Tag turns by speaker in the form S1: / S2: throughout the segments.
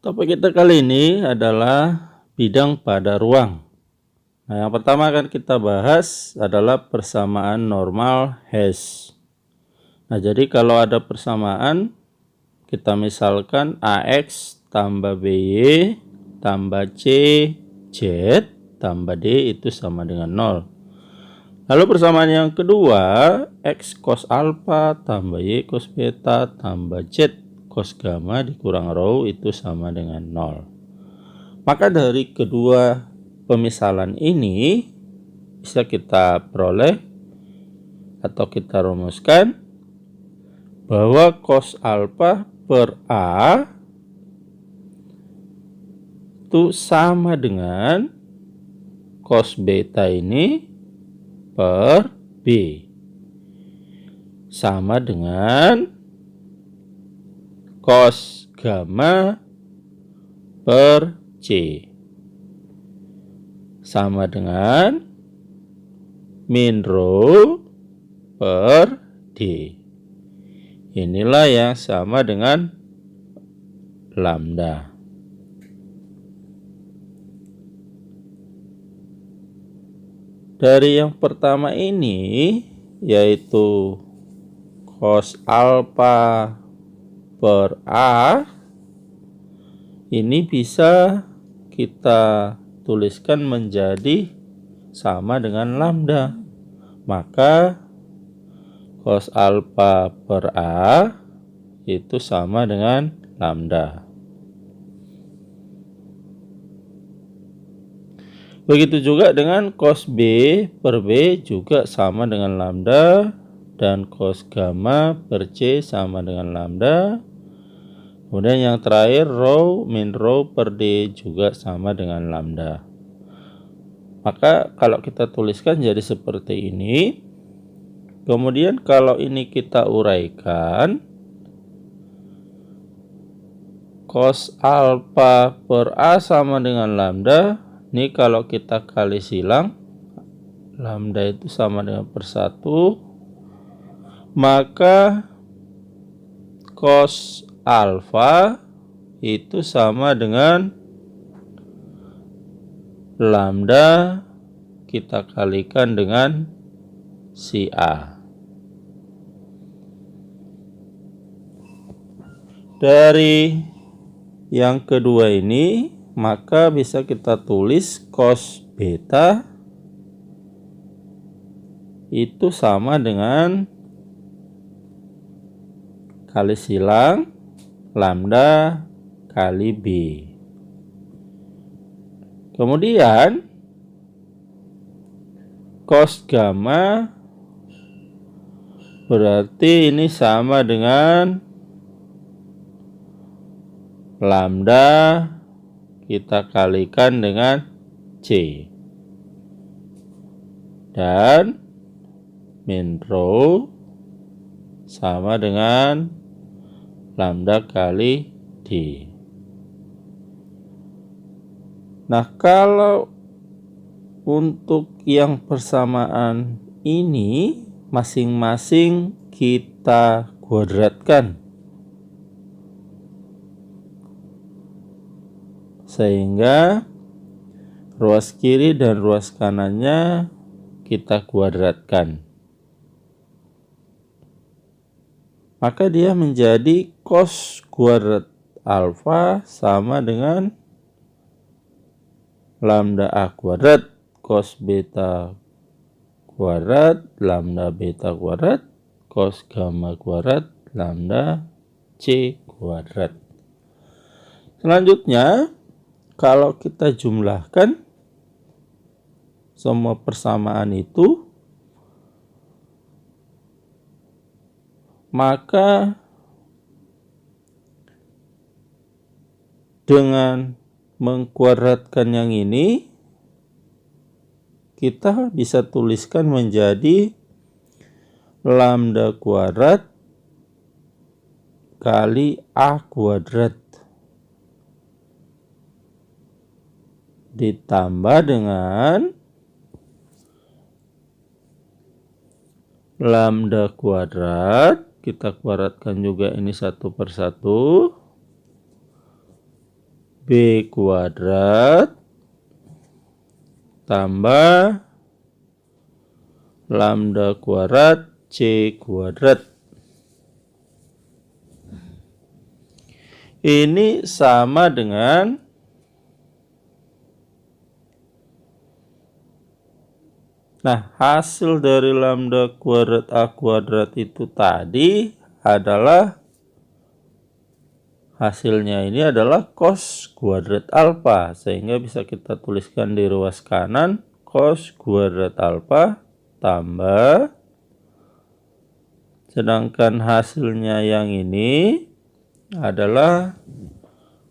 S1: Topik kita kali ini adalah bidang pada ruang. Nah, yang pertama akan kita bahas adalah persamaan normal hash. Nah, jadi kalau ada persamaan, kita misalkan AX tambah BY tambah CZ tambah D itu sama dengan 0. Lalu persamaan yang kedua, X cos alpha tambah Y cos beta tambah Z cos gamma dikurang rho itu sama dengan 0. Maka dari kedua pemisalan ini bisa kita peroleh atau kita rumuskan bahwa cos alpha per A itu sama dengan cos beta ini per B sama dengan cos gamma per C sama dengan min rho per D. Inilah yang sama dengan lambda. Dari yang pertama ini yaitu cos alpha per A ini bisa kita tuliskan menjadi sama dengan lambda. Maka cos alpha per A itu sama dengan lambda. Begitu juga dengan cos B per B juga sama dengan lambda, dan cos gamma per C sama dengan lambda. Kemudian yang terakhir rho min rho per D juga sama dengan lambda. Maka kalau kita tuliskan jadi seperti ini. Kemudian kalau ini kita uraikan, cos alpha per A sama dengan lambda. Ini kalau kita kali silang, lambda itu sama dengan per 1, maka cos alpha itu sama dengan lambda kita kalikan dengan si A. Dari yang kedua ini, maka bisa kita tulis cos beta itu sama dengan kali silang lambda kali B. Kemudian cos gamma berarti ini sama dengan lambda kita kalikan dengan C, dan min rho sama dengan lambda kali D. Nah, kalau untuk yang persamaan ini masing-masing kita kuadratkan sehingga ruas kiri dan ruas kanannya kita kuadratkan. Maka dia menjadi cos kuadrat alfa sama dengan lambda A kuadrat cos beta kuadrat lambda beta kuadrat cos gamma kuadrat lambda C kuadrat. Selanjutnya, kalau kita jumlahkan semua persamaan itu, maka dengan mengkuadratkan yang ini, kita bisa tuliskan menjadi lambda kuadrat kali A kuadrat ditambah dengan lambda kuadrat, kita kuadratkan juga ini satu per satu, B kuadrat tambah lambda kuadrat C kuadrat. Ini sama dengan hasil dari lambda kuadrat A kuadrat itu tadi adalah hasilnya ini adalah cos kuadrat alfa, sehingga bisa kita tuliskan di ruas kanan cos kuadrat alfa tambah, sedangkan hasilnya yang ini adalah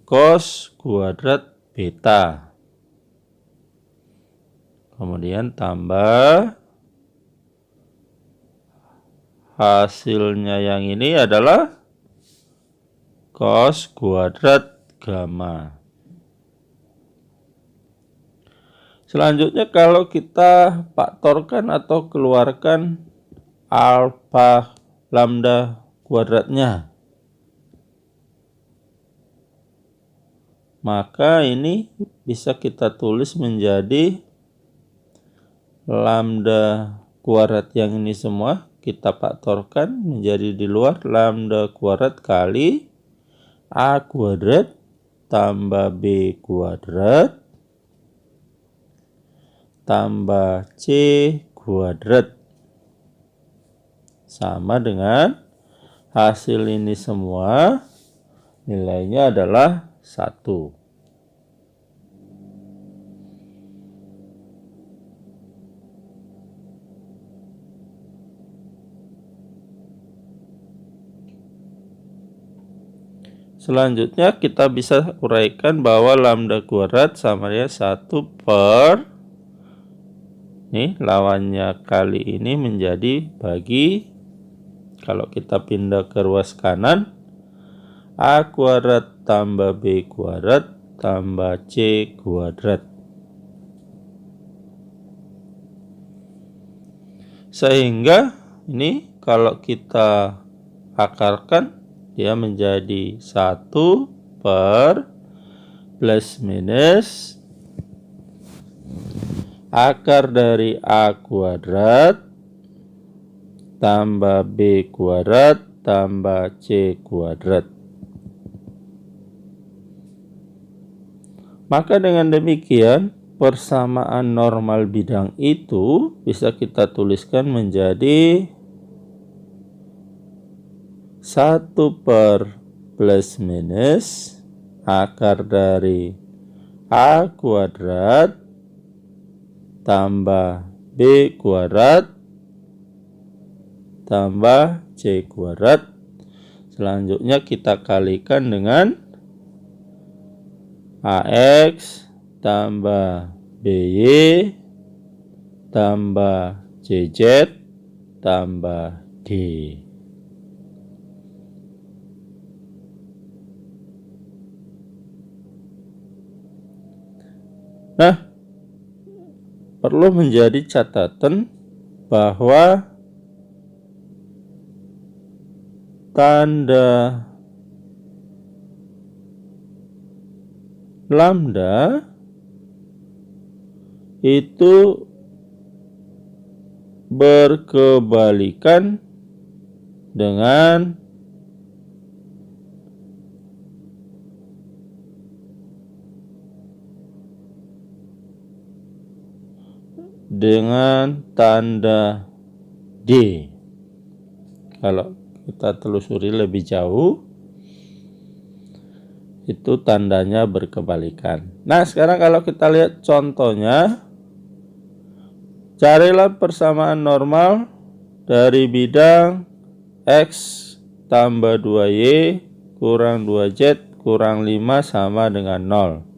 S1: cos kuadrat beta. Kemudian tambah hasilnya yang ini adalah cos kuadrat gamma. Selanjutnya kalau kita faktorkan atau keluarkan alfa lambda kuadratnya, maka ini bisa kita tulis menjadi lambda kuadrat yang ini semua kita faktorkan menjadi di luar lambda kuadrat kali A kuadrat tambah B kuadrat tambah C kuadrat sama dengan hasil ini semua nilainya adalah 1. Selanjutnya kita bisa uraikan bahwa lambda kuadrat sama dengan 1 per lawannya kali ini menjadi bagi, kalau kita pindah ke ruas kanan, A kuadrat tambah B kuadrat tambah C kuadrat. Sehingga ini kalau kita akarkan dia menjadi 1 per plus minus akar dari A kuadrat tambah B kuadrat tambah C kuadrat. Maka dengan demikian persamaan normal bidang itu bisa kita tuliskan menjadi 1 per plus minus akar dari A kuadrat tambah B kuadrat tambah C kuadrat. Selanjutnya kita kalikan dengan AX tambah BY tambah CZ tambah D. Nah, perlu menjadi catatan bahwa tanda lambda itu berkebalikan dengan tanda D. Kalau kita telusuri lebih jauh, itu tandanya berkebalikan. Nah, sekarang kalau kita lihat contohnya, carilah persamaan normal dari bidang X tambah 2Y kurang 2Z kurang 5 sama dengan 0.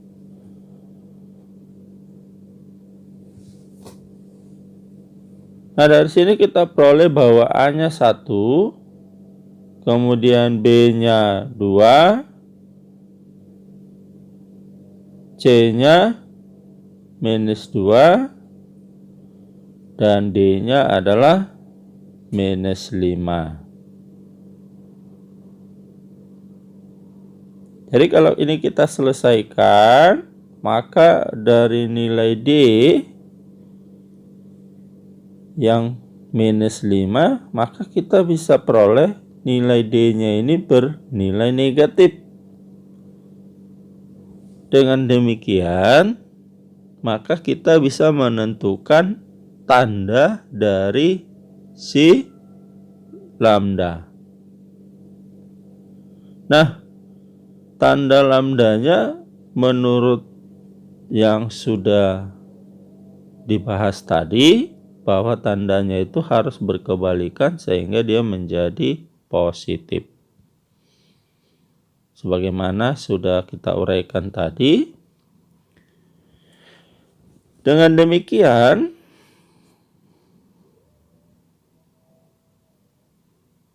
S1: Nah, dari sini kita peroleh bahwa A-nya 1, kemudian B-nya 2, C-nya minus 2, dan D-nya adalah minus 5. Jadi kalau ini kita selesaikan, maka dari nilai D yang minus 5, maka kita bisa peroleh nilai D-nya ini bernilai negatif. Dengan demikian, maka kita bisa menentukan tanda dari si lambda. Nah, tanda lambdanya menurut yang sudah dibahas tadi, bahwa tandanya itu harus berkebalikan sehingga dia menjadi positif. Sebagaimana sudah kita uraikan tadi. Dengan demikian,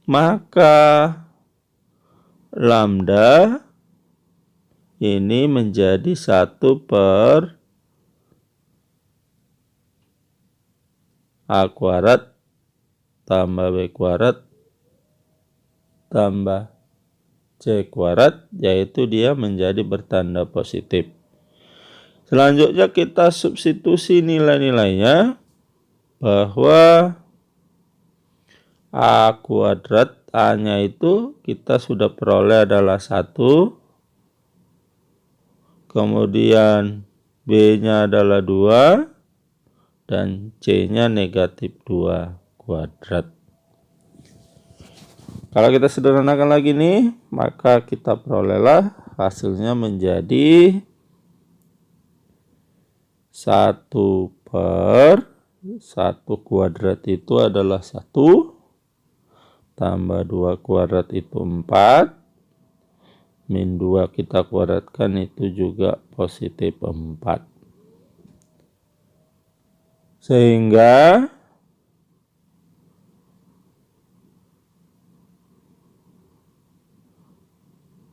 S1: maka lambda ini menjadi 1 per A kuadrat tambah B kuadrat tambah C kuadrat, yaitu dia menjadi bertanda positif. Selanjutnya kita substitusi nilai-nilainya, bahwa A kuadrat A-nya itu kita sudah peroleh adalah 1, kemudian B-nya adalah 2, dan C-nya negatif 2 kuadrat. Kalau kita sederhanakan lagi nih, maka kita perolehlah hasilnya menjadi 1 per 1 kuadrat itu adalah 1, tambah 2 kuadrat itu 4, min 2 kita kuadratkan itu juga positif 4. Sehingga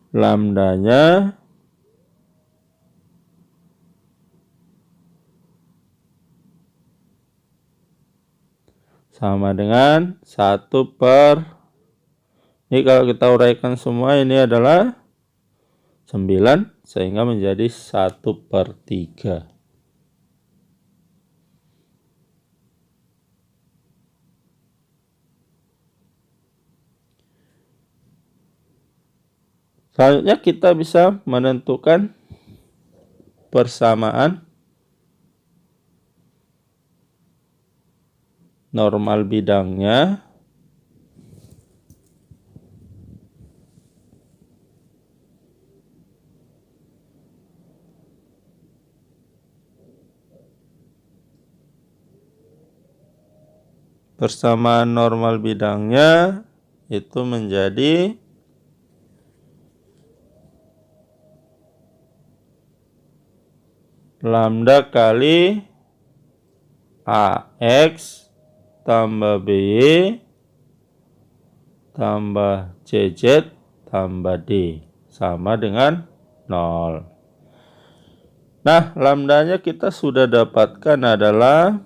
S1: lambdanya sama dengan 1 per, ini kalau kita uraikan semua ini adalah 9, sehingga menjadi 1 per 3. Selanjutnya kita bisa menentukan persamaan normal bidangnya. Persamaan normal bidangnya itu menjadi lambda kali AX tambah BY tambah CZ tambah D sama dengan 0. Nah, lambdanya kita sudah dapatkan adalah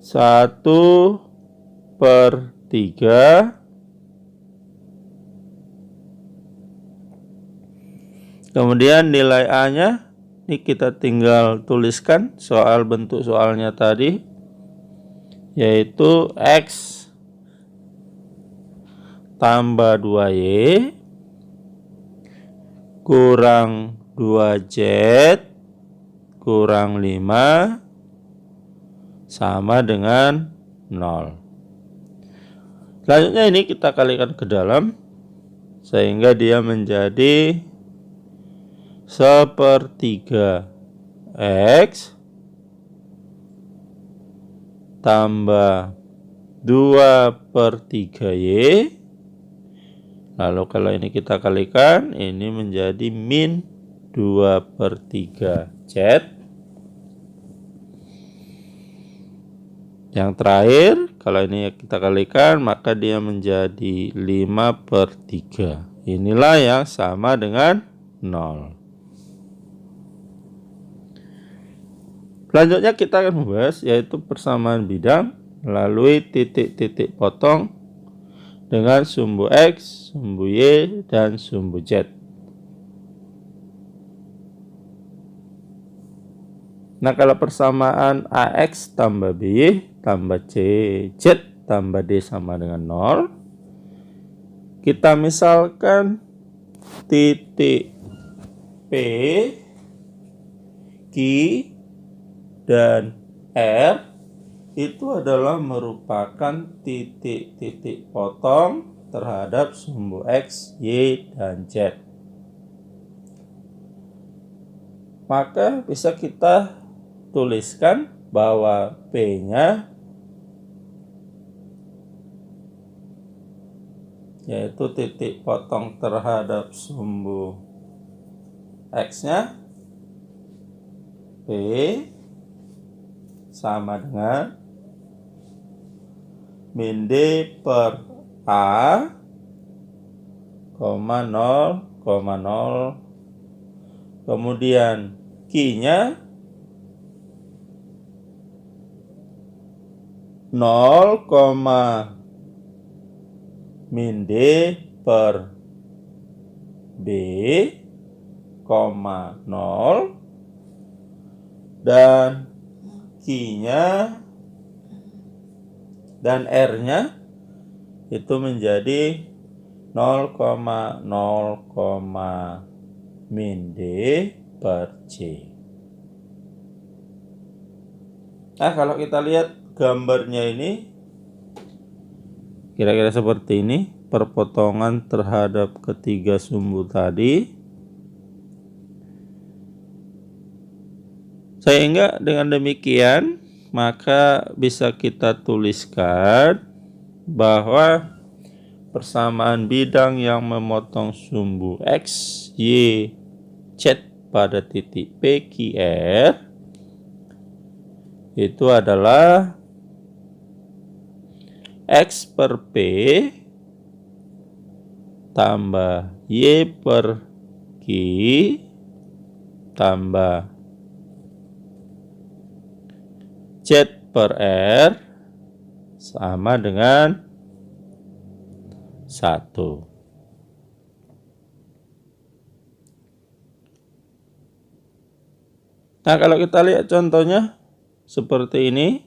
S1: 1 per 3. Kemudian nilai A-nya ini kita tinggal tuliskan soal bentuk soalnya tadi, yaitu X tambah 2Y kurang 2Z kurang 5 sama dengan 0. Selanjutnya ini kita kalikan ke dalam sehingga dia menjadi 1/3 X tambah 2/3 Y. Lalu kalau ini kita kalikan, ini menjadi min 2/3 Z. Yang terakhir, kalau ini kita kalikan, maka dia menjadi 5/3. Inilah yang sama dengan 0. Selanjutnya kita akan membahas yaitu persamaan bidang melalui titik-titik potong dengan sumbu X, sumbu Y, dan sumbu Z. Nah, kalau persamaan AX tambah B tambah C, Z tambah D sama dengan 0, kita misalkan titik P, Q, dan R itu adalah merupakan titik-titik potong terhadap sumbu X, Y, dan Z. Maka bisa kita tuliskan bahwa P-nya yaitu titik potong terhadap sumbu X-nya P sama dengan min D per A, 0,0. Kemudian Q-nya 0, min D per B, 0, dan Q-nya dan R-nya itu menjadi 0, min D per C. Nah, kalau kita lihat gambarnya ini kira-kira seperti ini, perpotongan terhadap ketiga sumbu tadi. Sehingga dengan demikian maka bisa kita tuliskan bahwa persamaan bidang yang memotong sumbu X, Y, Z pada titik P, Q, R itu adalah X per P tambah Y per Q tambah Z per R sama dengan 1. Nah, kalau kita lihat contohnya seperti ini,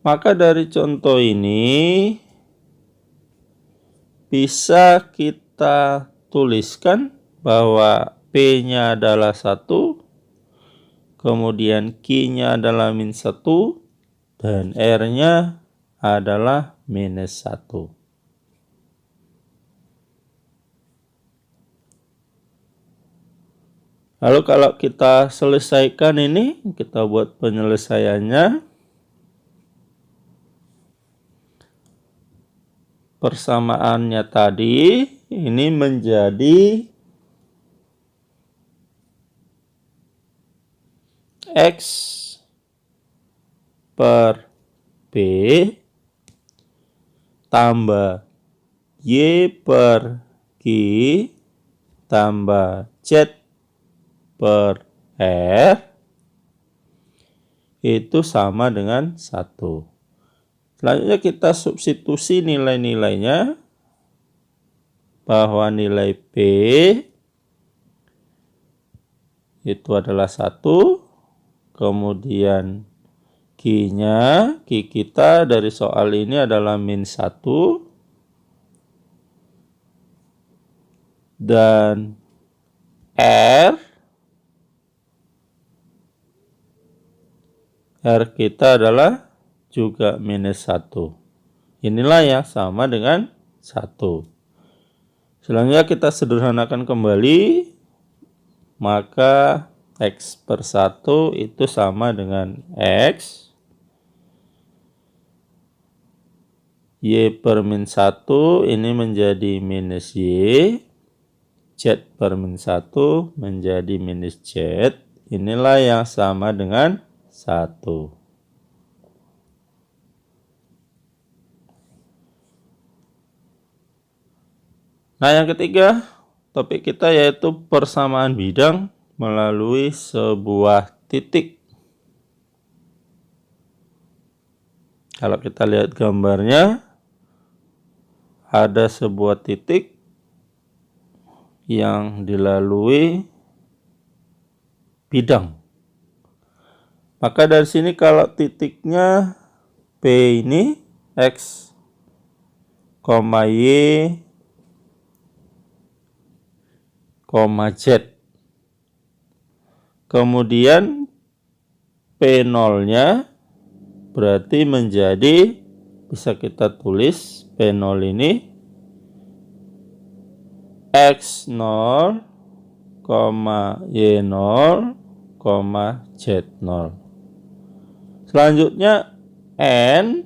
S1: maka dari contoh ini bisa kita tuliskan bahwa P-nya adalah 1, kemudian Q-nya adalah min 1, dan R-nya adalah minus 1. Lalu kalau kita selesaikan ini, kita buat penyelesaiannya. Persamaannya tadi ini menjadi X per P tambah Y per Q tambah Z per R itu sama dengan 1. Selanjutnya kita substitusi nilai-nilainya, bahwa nilai P itu adalah 1, kemudian Q-nya, Q kita dari soal ini adalah min 1, dan R kita adalah juga minus 1. Inilah yang sama dengan 1. Selanjutnya kita sederhanakan kembali, maka X per 1 itu sama dengan X, Y per min 1 ini menjadi minus Y, Z per min 1 menjadi minus Z. Inilah yang sama dengan 1. Nah, yang ketiga topik kita yaitu persamaan bidang melalui sebuah titik. Kalau kita lihat gambarnya, ada sebuah titik yang dilalui bidang. Maka dari sini kalau titiknya P ini X, Y, Z. Kemudian P0-nya berarti menjadi, bisa kita tulis P0 ini X0, Y0, Z0. Selanjutnya N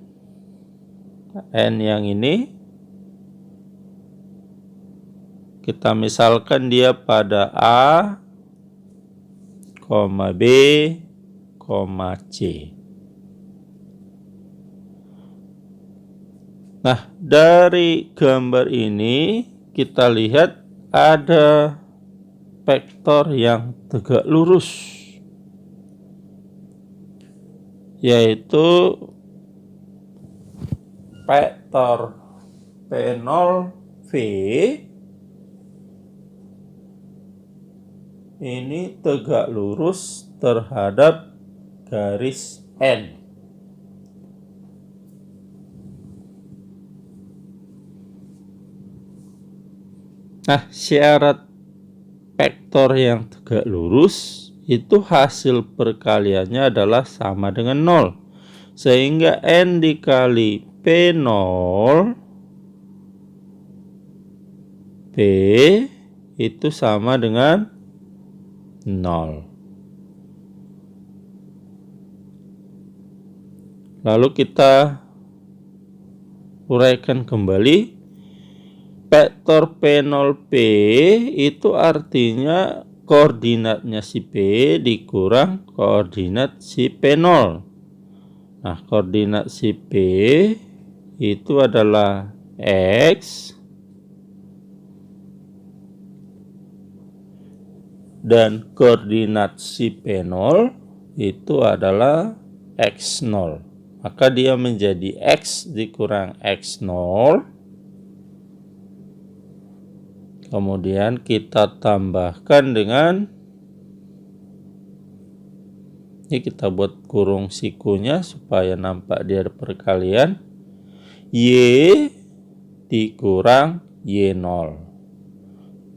S1: yang ini kita misalkan dia pada A, B, C. Nah, dari gambar ini kita lihat ada vektor yang tegak lurus, yaitu vektor P0V ini tegak lurus terhadap garis N. Nah, syarat vektor yang tegak lurus itu hasil perkaliannya adalah sama dengan 0. Sehingga N dikali P0 P itu sama dengan 0. Lalu kita uraikan kembali. Vektor P0P itu artinya koordinatnya si P dikurang koordinat si P0. Nah, koordinat si P itu adalah X dan koordinat si P0 itu adalah X0. Maka dia menjadi X dikurang X0. Kemudian kita tambahkan dengan, ini kita buat kurung sikunya supaya nampak dia ada perkalian, Y dikurang Y0.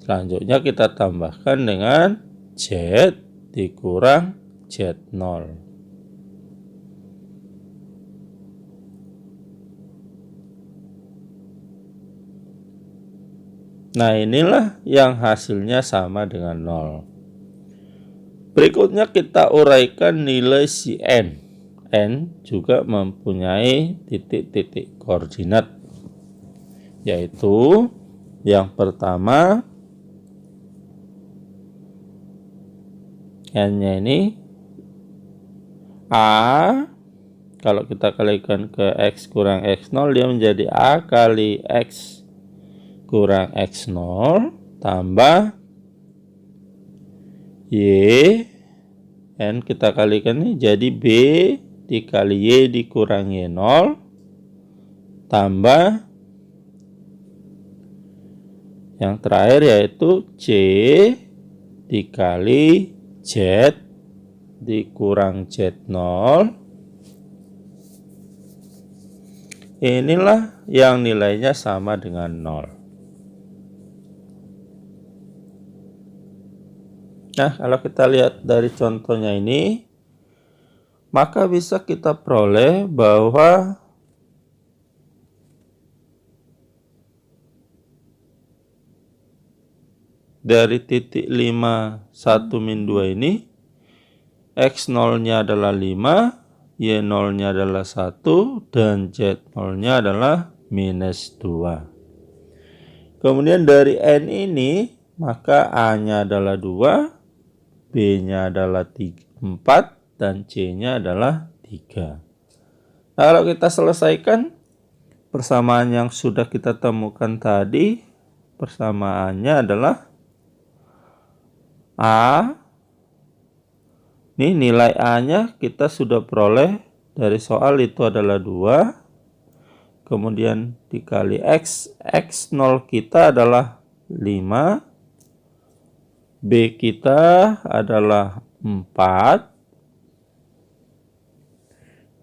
S1: Selanjutnya kita tambahkan dengan Z dikurang Z0. Nah, inilah yang hasilnya sama dengan 0. Berikutnya kita uraikan nilai si N. N juga mempunyai titik-titik koordinat, yaitu yang pertama N-nya ini A. Kalau kita kalikan ke X kurang X0, dia menjadi A kali X kurang X0 tambah Y. N kita kalikan ini jadi B dikali Y dikurang Y0 tambah yang terakhir yaitu C dikali Z dikurang Z0. Inilah yang nilainya sama dengan 0. Nah, kalau kita lihat dari contohnya ini, maka bisa kita peroleh bahwa dari titik 5, 1, min 2 ini, X0-nya adalah 5, Y0-nya adalah 1, dan Z0-nya adalah minus 2. Kemudian dari N ini, maka A-nya adalah 2, B-nya adalah 4, dan C-nya adalah 3. Nah, kalau kita selesaikan persamaan yang sudah kita temukan tadi, persamaannya adalah A. Ini nilai A-nya kita sudah peroleh dari soal itu adalah 2. kemudian dikali X. X0 kita adalah 5. B kita adalah 4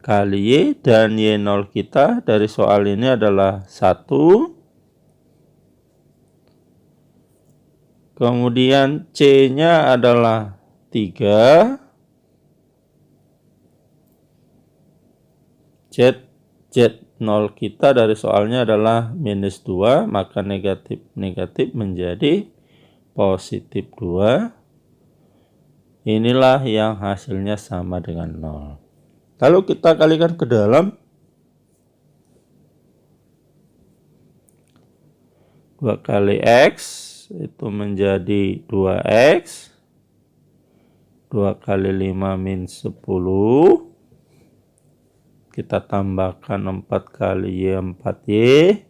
S1: kali Y, dan Y0 kita dari soal ini adalah 1. Kemudian C-nya adalah 3. Z0 kita dari soalnya adalah -2, maka negatif menjadi positif 2. Inilah yang hasilnya sama dengan 0. Lalu kita kalikan ke dalam. 2 kali X itu menjadi 2X. 2 kali 5 min 10. Kita tambahkan 4 kali Y 4Y.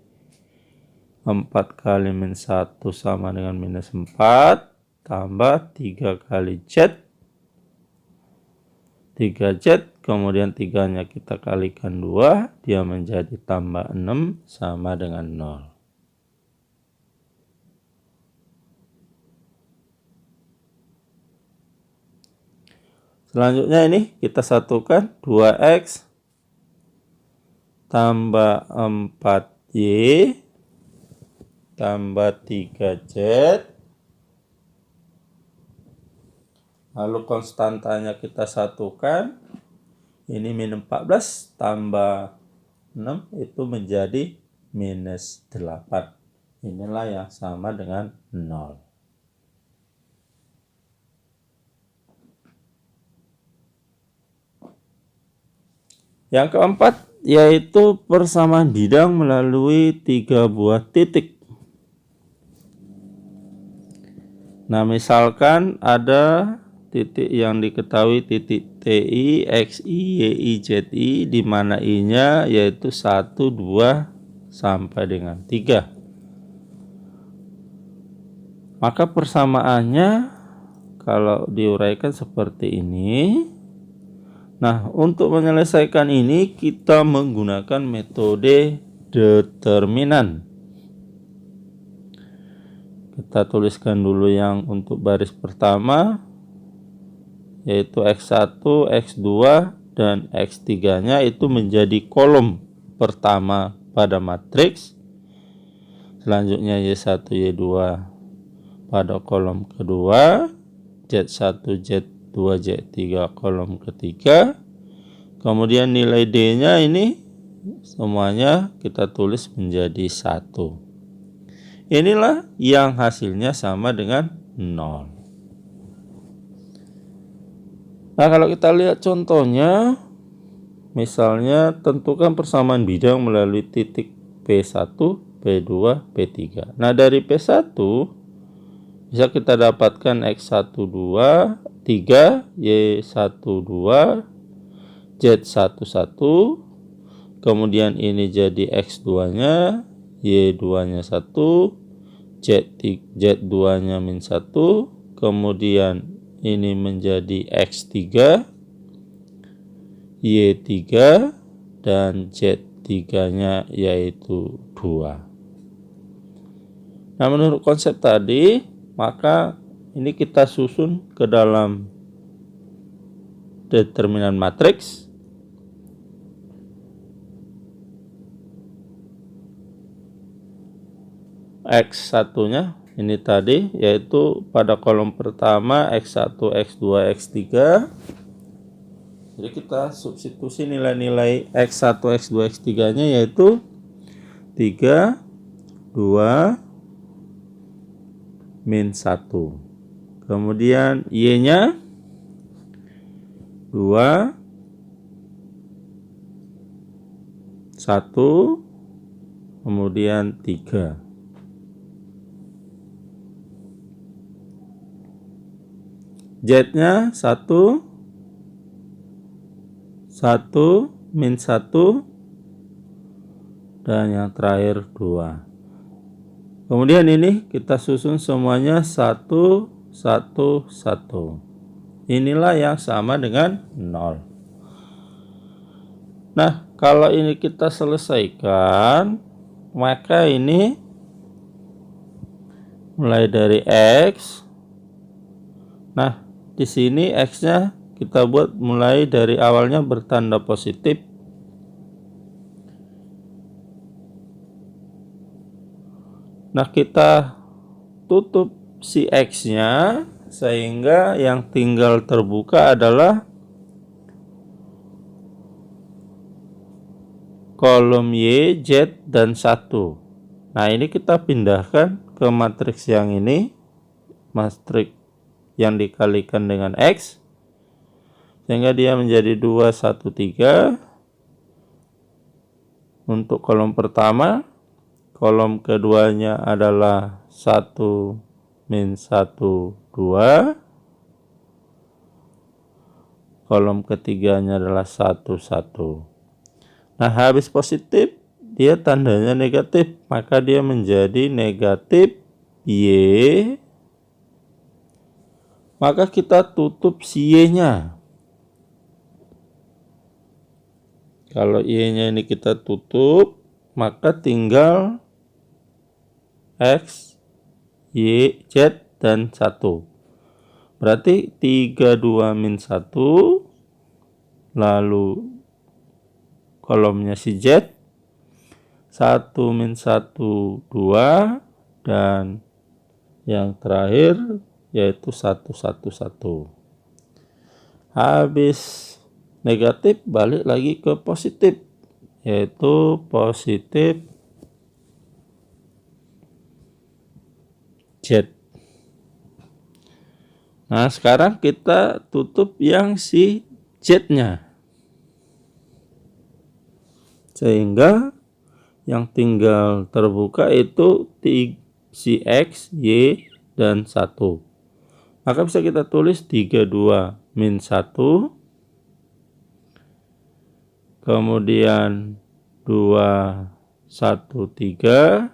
S1: 4 kali min 1 sama dengan -4. Tambah 3 kali Z. 3Z, kemudian 3-nya kita kalikan 2. Dia menjadi tambah 6 sama dengan 0. Selanjutnya ini kita satukan 2X tambah 4Y tambah 3Z. Lalu konstantanya kita satukan. Ini min 14 tambah 6 itu menjadi -8. Inilah yang sama dengan 0. Yang keempat yaitu persamaan bidang melalui 3 buah titik. Nah, misalkan ada titik yang diketahui titik TI, XI, YI, ZI, di mana I-nya yaitu 1, 2, sampai dengan 3. Maka persamaannya kalau diuraikan seperti ini. Nah, untuk menyelesaikan ini kita menggunakan metode determinan. Kita tuliskan dulu yang untuk baris pertama, yaitu X1, X2, dan X3-nya itu menjadi kolom pertama pada matriks. Selanjutnya Y1, Y2 pada kolom kedua, Z1, Z2, Z3 kolom ketiga. Kemudian nilai D-nya ini semuanya kita tulis menjadi 1. Inilah yang hasilnya sama dengan 0. Nah, kalau kita lihat contohnya, misalnya tentukan persamaan bidang melalui titik P1, P2, P3. Nah, dari P1 bisa kita dapatkan X1, 2, 3, Y1, 2, Z1, 1. Kemudian ini jadi X2-nya, Y2-nya 1, Z2-nya min 1. Kemudian ini menjadi X3, Y3, dan Z3-nya yaitu 2. Nah, menurut konsep tadi, maka ini kita susun ke dalam determinan matriks. X1-nya ini tadi yaitu pada kolom pertama X1, X2, X3. Jadi kita substitusi nilai-nilai X1, X2, X3-nya yaitu 3, 2, min 1. Kemudian Y-nya 2, 1, kemudian 3. Z-nya 1, 1, min 1, dan yang terakhir 2. Kemudian ini kita susun semuanya 1, 1, 1. Inilah yang sama dengan 0. Nah, kalau ini kita selesaikan, maka ini mulai dari X. Nah, di sini X-nya kita buat mulai dari awalnya bertanda positif. Nah, kita tutup si X-nya sehingga yang tinggal terbuka adalah kolom Y, Z, dan 1. Nah, ini kita pindahkan ke matriks yang ini, matriks yang dikalikan dengan X, sehingga dia menjadi 2, 1, 3 untuk kolom pertama. Kolom keduanya adalah 1, min 1, 2. Kolom ketiganya adalah 1, 1. Nah, habis positif, dia tandanya negatif, maka dia menjadi negatif Y. Maka kita tutup si Y-nya. Kalau Y-nya ini kita tutup, maka tinggal X, Y, Z, dan 1. Berarti 3, 2, min 1. Lalu kolomnya si Z. 1, min 1, 2. Dan yang terakhir yaitu 1, 1, 1. Habis negatif, balik lagi ke positif, yaitu positif Z. Nah, sekarang kita tutup yang si Z-nya, sehingga yang tinggal terbuka itu si X, Y, dan 1. Maka bisa kita tulis 3, 2, min 1. Kemudian 2, 1, 3.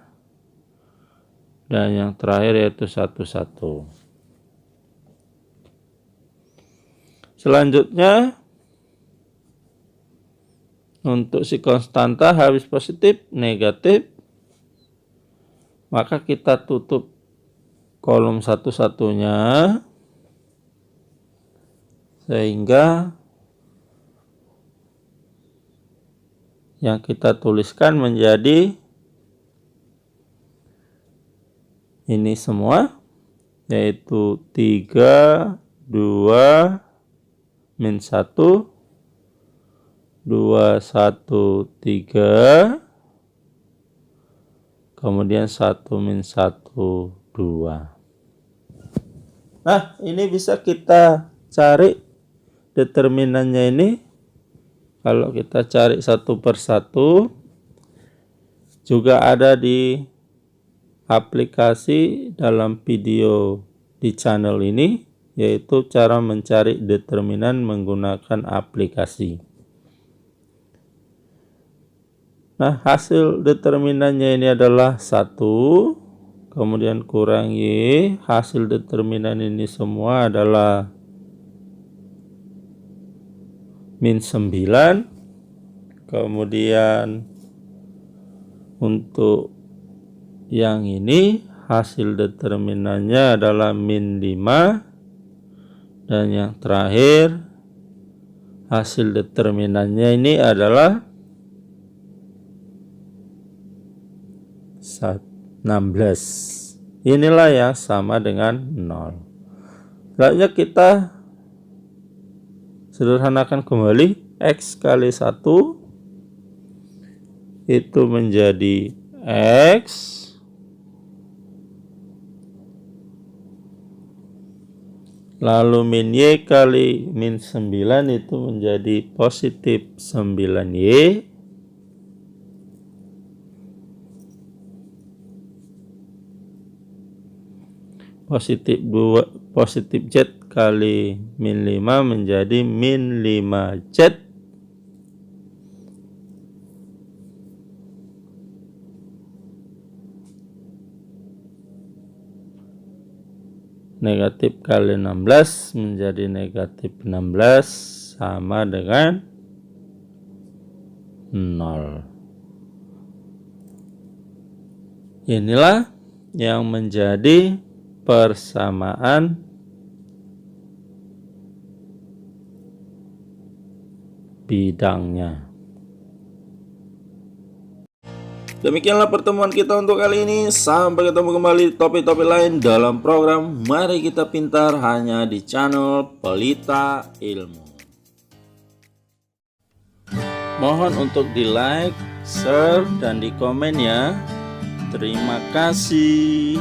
S1: Dan yang terakhir yaitu 1, 1. Selanjutnya, untuk si konstanta habis positif, negatif, maka kita tutup kolom satu-satunya, sehingga yang kita tuliskan menjadi ini semua, yaitu 3, 2, min 1, 2, 1, 3, kemudian 1, min 1, 2. Nah, ini bisa kita cari determinannya ini. Kalau kita cari satu persatu, juga ada di aplikasi dalam video di channel ini, yaitu cara mencari determinan menggunakan aplikasi. Nah, hasil determinannya ini adalah 1, kemudian kurang Y. Hasil determinan ini semua adalah min 9. Kemudian untuk yang ini hasil determinannya adalah min 5. Dan yang terakhir hasil determinannya ini adalah 16. Inilah yang sama dengan 0. Selanjutnya kita sederhanakan kembali. X kali 1 itu menjadi X. Lalu min Y kali min 9 itu menjadi positif 9Y. Positif Z kali min 5 menjadi min 5Z. Negatif kali 16 menjadi negatif 16, sama dengan 0. Inilah yang menjadi persamaan bidangnya. Demikianlah pertemuan kita untuk kali ini. Sampai ketemu kembali di topik-topik lain dalam program Mari Kita Pintar hanya di channel Pelita Ilmu. Mohon untuk di like, share, dan di komen ya. Terima kasih.